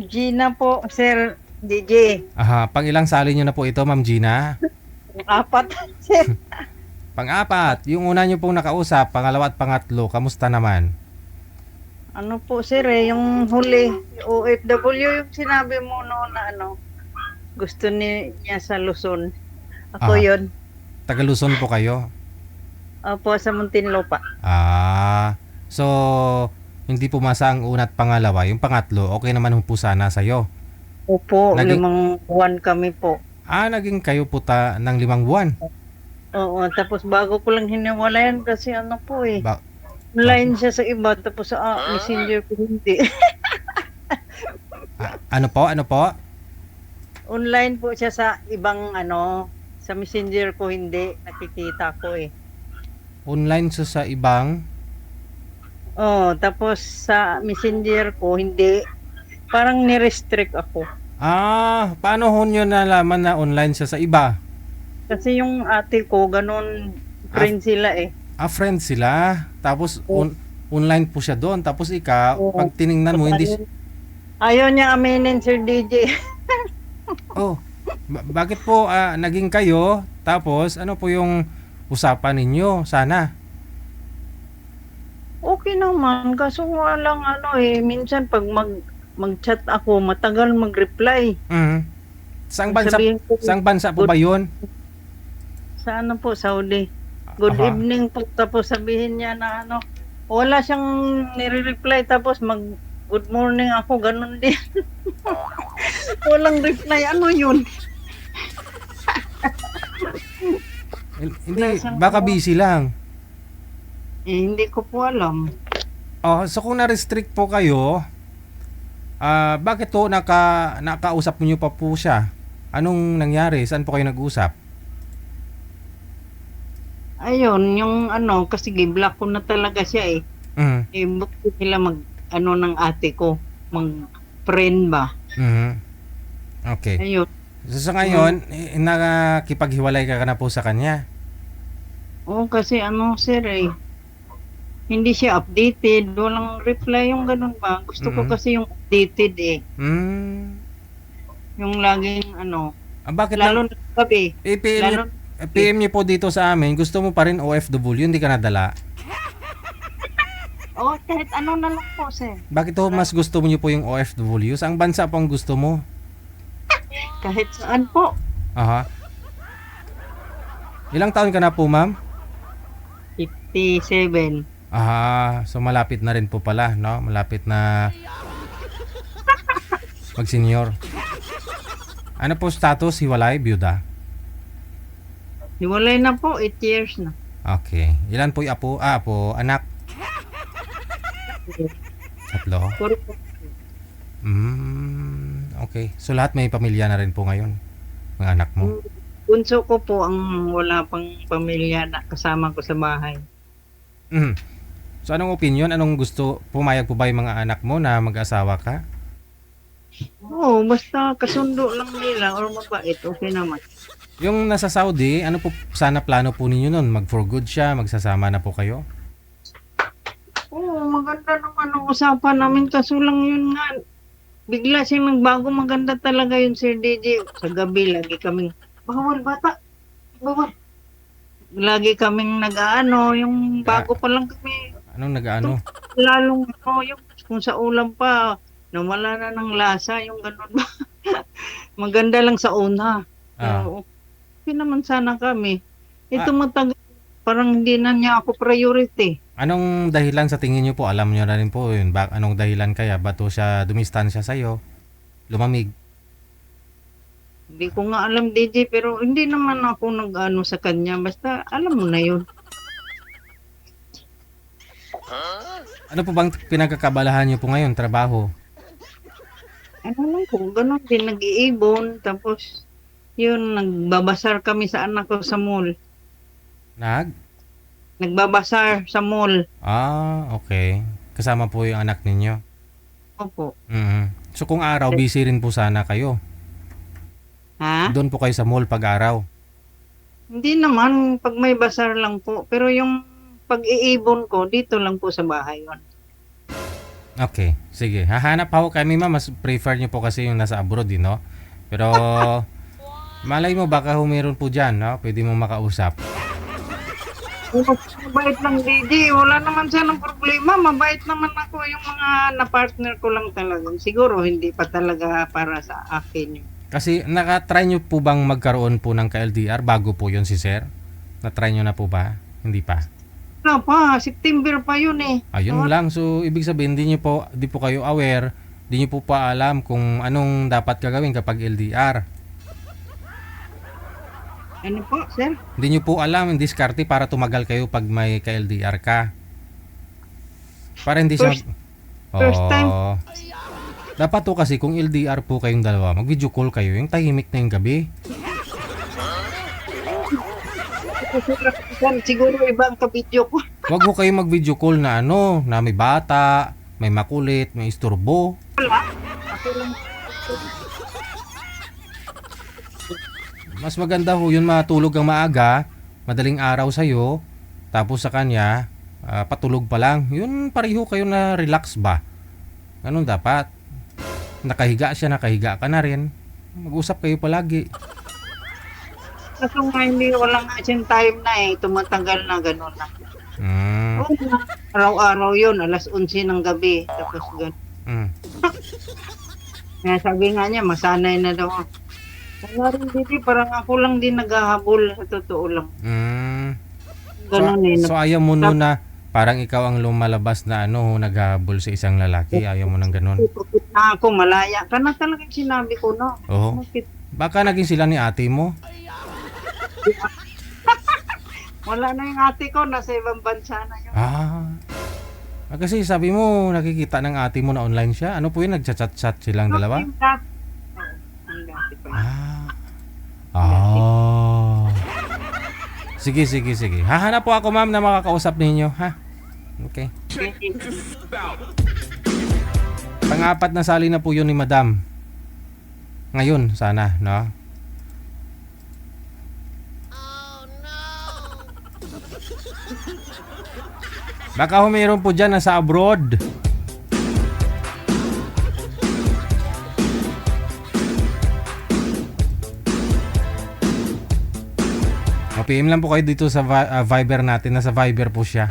Gina po, Sir DJ. Aha, pang ilang sali nyo na po ito, Ma'am Gina? Apat, Sir. Pang-apat, yung una nyo pong nakausap, pangalawa at pangatlo, kamusta naman? Ano po, Sir, yung huli, OFW, yung sinabi mo noon na gusto niya sa Luzon. Ako Aha, yon. taga Luzon po kayo? Opo, sa Muntinlupa. So, hindi pumasa ang una at pangalawa. Yung pangatlo, okay naman po sana sa'yo. Opo, Naging, 5 buwan kami po. naging kayo puta ng 5 buwan. Oo, tapos bago ko lang hiniwalayan kasi po Ba, ba- online siya sa iba, tapos sa messenger ko hindi. ano po? Ano po? Online po siya sa ibang sa messenger ko hindi, nakikita ko eh. Online sa ibang... Oh, tapos sa messenger ko hindi, parang ni-restrict ako. Paano ho nyo nalaman na online siya sa iba? Kasi yung ate ko, ganun, Ah, friend sila eh. friend sila. Tapos Oo. online po siya doon. Tapos ikaw, Oo. pag tiningnan mo, hindi... Ayaw niya aminin, Sir DJ. Oh, bakit po naging kayo? Tapos ano po yung usapan ninyo? Sana. Okay naman, kaso walang minsan pag mag-chat ako, matagal mag-reply. Mhm. Saang bansa, Sabihin ko, saang bansa po good, ba yun? sa po, Saudi. Good Aha. evening po, tapos sabihin niya na wala siyang nire-reply, tapos good morning ako, ganun din. Walang reply, ano yun? Hindi, Wala siyang baka busy lang. hindi ko po alam. Oh, so kung na-restrict po kayo, bakit to nakausap niyo pa po siya? Anong nangyari? Saan po kayo nag-usap? Ayun, yung kasi giblock ko na talaga siya eh. Mhm. Buti sila ng ate ko, mag-friend ba? Mhm. Okay. Ayun. So sa ngayon, nakikipaghiwalay ka na po sa kanya. Oo, kasi sir hindi siya updated, walang reply yung ganun ba. Gusto ko Mhm. kasi yung updated eh. Mm. Yung laging Bakit lalo lang na gabi. PM niyo, Lalo na gabi. PM niyo po dito sa amin, gusto mo pa rin OFW, hindi ka nadala. Oh, kahit na lang po, sir. Bakit ho mas gusto mo niyo po yung OFW? Saang bansa po ang gusto mo? Kahit saan po. Aha. Ilang taon ka na po, ma'am? 57. So malapit na rin po pala, no? Malapit na mag-senior. Ano po status? Hiwalay? Byuda? Hiwalay na po, 8 years na. Okay. Ilan po yung apo? Apo, anak? 3? Puro- Okay. So lahat may pamilya na rin po ngayon, mga anak mo. Bunso ko po ang wala pang pamilya na kasama ko sa bahay. Mhm. So anong opinion? Anong gusto? Pumayag po ba yung mga anak mo na mag-asawa ka? Oo, basta kasundo lang nila or mabait, okay naman. Yung nasa Saudi, ano po sana plano po ninyo nun? Mag-for good siya? Magsasama na po kayo? Oo, maganda naman ang usapan namin, kaso lang yun nga. Bigla siyang nagbago, maganda talaga yun, Sir DJ. Sa gabi, lagi kaming, bawal bata, bawal. Lagi kaming yung Ah, bago pa lang kami, anong nag-ano? lalong yung kung sa ulam pa, nawala na ng lasa, yung ganun ba. Maganda lang sa una. Ah, Pero okay naman sana kami. Ito ah, matagal, parang hindi na niya ako priority. anong dahilan sa tingin niyo po? Alam niyo na rin po yun. Anong dahilan kaya? Ba't po siya dumistansya sa'yo? Lumamig? Hindi ko nga alam, DJ, pero hindi naman ako sa kanya. Basta alam mo na yun. Ano po bang pinagkakabalahan niyo po ngayon? Trabaho? Ano lang po, ganun din, nag-iibon. Tapos, yun, nagbabasar kami sa anak ko sa mall. Nag? Nagbabasar sa mall. Okay. Kasama po yung anak ninyo. Opo. Mhm. So kung araw, busy rin po sana kayo. Ha? Doon po kayo sa mall pag araw. Hindi naman, pag may basar lang po. Pero yung pag-iibon ko, dito lang po sa bahay yun. Okay, sige. Hahanap ako kami, ma'am. Mas prefer nyo po kasi yung nasa abroad, no? Pero, malay mo, baka meron po dyan, no? Pwede mo makausap. Mabait lang, DJ. Wala naman siya ng problema. Mabait naman ako. Yung mga na-partner ko lang talaga. Siguro, hindi pa talaga para sa akin yun. Kasi, nakatry nyo po bang magkaroon po ng ka-LDR bago po yun si sir? Na-try nyo na po ba? Hindi pa. Wala pa. September pa yun eh. Ayun lang. So, ibig sabihin, di po kayo aware, di nyo po pa alam kung anong dapat gagawin kapag LDR. Ano po, sir? Hindi nyo po alam yung diskarte para tumagal kayo pag may ka-LDR ka. Para hindi siya... First time. Dapat to kasi kung LDR po kayong dalawa, mag-video call kayo, yung tahimik na yung gabi. Siguro ibang ka-video ko. Huwag mo kayo mag-video call na ano, na may bata, may makulit, may isturbo. Wala. Ako lang. Mas maganda ho yun matulog ang maaga, madaling araw sa'yo, tapos sa kanya, patulog pa lang. Yun pareho kayo na relax ba? Ganun dapat. Nakahiga siya, nakahiga ka na rin. Mag-usap kayo palagi. Kaso nga hindi, wala nga siyang time na eh. Tumatagal na, gano'n na. Mm. Oo nga. Araw-araw yun, alas 11 ng gabi. Tapos gano'n. Mm. Kaya sabi nga niya, masanay na daw ako. Kaya rin dito, parang ako lang din naghahabol sa totoo lang. Mm. Gano'n eh. So ayaw mo nun na parang ikaw ang lumalabas na ano, naghahabol sa isang lalaki. Ayaw mo nang ganun. Napipikit na ako, malaya ka na talagang sinabi ko, no? Oo. Bakit? Baka naging sila ni ate mo. Wala na yung ate ko, nasa ibang bansa na yun. Kasi sabi mo, nakikita ng ate mo na online siya. Ano po yun? Nagchat-chat silang dalawa? Yung dati. Oo, yung dati pa. Sige. Hahanap po ako, ma'am, na makakausap ninyo, ha? Okay. Pang-apat na sali na po yun ni madam. Ngayon, sana, no? Baka meron po dyan nasa abroad. PM lang po kayo dito sa Viber natin. Nasa Viber po siya.